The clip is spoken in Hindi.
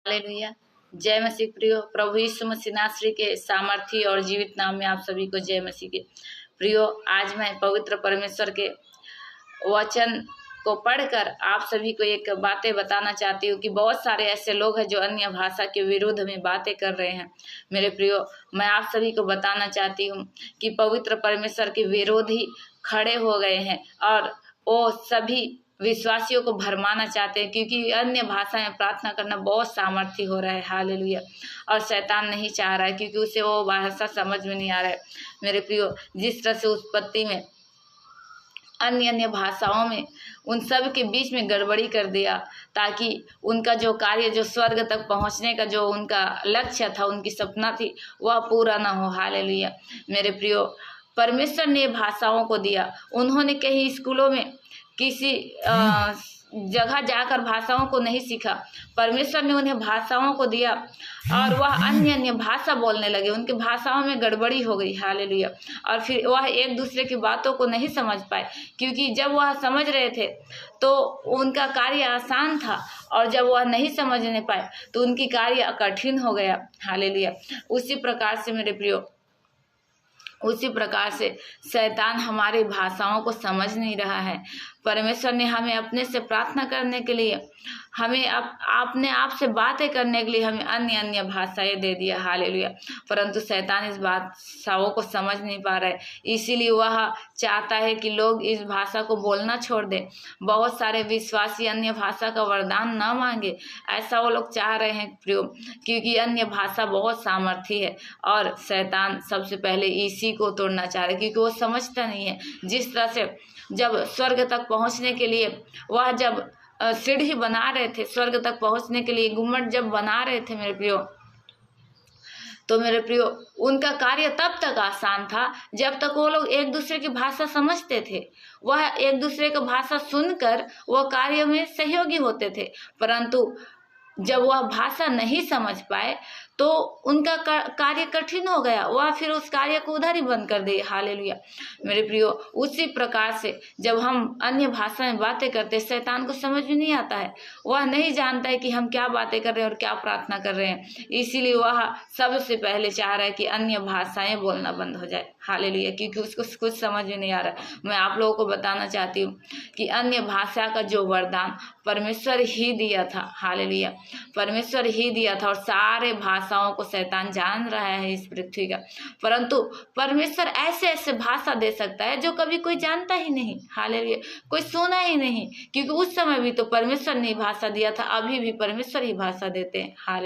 हालेलुया। जय मसीह प्रियो। प्रभु यीशु मसीह नासरी के सामर्थी और जीवित नाम में आप सभी को जय मसीह के प्रियो। आज मैं पवित्र परमेश्वर के वचन को पढ़कर आप सभी को एक बातें बताना चाहती हूँ कि बहुत सारे ऐसे लोग हैं जो अन्य भाषा के विरुद्ध में बातें कर रहे हैं। मेरे प्रियो, मैं आप सभी को बताना चाहती हूँ कि पवित्र परमेश्वर के विरोधी खड़े हो गए हैं और वो सभी विश्वासियों को भरमाना चाहते हैं, क्योंकि अन्य भाषा में प्रार्थना करना बहुत सामर्थ्य हो रहा है। हालेलुया। और शैतान नहीं चाह रहा है, क्योंकि उसे वो भाषा समझ में नहीं आ रहा है। मेरे प्रियो, जिस तरह से उत्पत्ति में अन्य भाषाओं में उन सब के बीच में गड़बड़ी कर दिया, ताकि उनका जो कार्य, जो स्वर्ग तक पहुंचने का जो उनका लक्ष्य था, उनकी सपना थी, वह पूरा ना हो। हालेलुया। मेरे प्रियो, परमेश्वर ने भाषाओं को दिया। उन्होंने कहीं स्कूलों में किसी जगह जाकर भाषाओं को नहीं सीखा। परमेश्वर ने उन्हें भाषाओं को दिया और वह अन्य भाषा बोलने लगे। उनकी भाषाओं में गड़बड़ी हो गई। हालेलुया। और फिर वह एक दूसरे की बातों को नहीं समझ पाए, क्योंकि जब वह समझ रहे थे तो उनका कार्य आसान था, और जब वह नहीं समझने पाए तो उनकी कार्य कठिन हो गया। हालेलुया। उसी प्रकार से मेरे प्रियो, उसी प्रकार से शैतान हमारी भाषाओं को समझ नहीं रहा है। परमेश्वर ने हमें अपने से प्रार्थना करने के लिए, हमें अपने आप से बातें करने के लिए हमें अन्य भाषाएं दे दिया। हालेलुया। परंतु शैतान इस भाषाओं को समझ नहीं पा रहा है, इसीलिए वह चाहता है कि लोग इस भाषा को बोलना छोड़ दें। बहुत सारे विश्वासी अन्य भाषा का वरदान न मांगे, ऐसा वो लोग चाह रहे हैं प्रियो, क्योंकि अन्य भाषा बहुत सामर्थी है और शैतान सबसे पहले इसी को तोड़ना चाह रहा है, क्योंकि वो समझता नहीं है। जिस तरह से जब स्वर्ग तक पहुंचने के लिए वह जब सीढ़ी बना रहे थे, स्वर्ग तक पहुंचने के लिए गुम्बद जब बना रहे थे मेरे प्रियो, तो मेरे प्रियो, उनका कार्य तब तक आसान था जब तक वो लोग एक दूसरे की भाषा समझते थे। वह एक दूसरे की भाषा सुनकर वह कार्य में सहयोगी होते थे। परंतु जब वह भाषा नहीं समझ पाए तो उनका कार्य कठिन हो गया। वह फिर उस कार्य को उधर ही बंद कर दिए। हालेलुया। मेरे प्रियो, उसी प्रकार से जब हम अन्य भाषा में बातें करते, शैतान को समझ में नहीं आता है। वह नहीं जानता है कि हम क्या बातें कर रहे हैं और क्या प्रार्थना कर रहे हैं। इसीलिए वह सबसे पहले चाह रहा है कि अन्य भाषाएं बोलना बंद हो जाए। हालेलुया। क्योंकि उसको कुछ समझ में नहीं आ रहा। मैं आप लोगों को बताना चाहती हूँ कि अन्य भाषा का जो वरदान परमेश्वर ही दिया था। हालेलुया। परमेश्वर ही दिया था, और सारे भाषाओं को शैतान जान रहा है इस पृथ्वी का। परंतु परमेश्वर ऐसे ऐसे भाषा दे सकता है जो कभी कोई जानता ही नहीं। हालेलुया। कोई सुना ही नहीं, क्योंकि उस समय भी तो परमेश्वर ने भाषा दिया था, अभी भी परमेश्वर ही भाषा देते हैं। हालेलुया।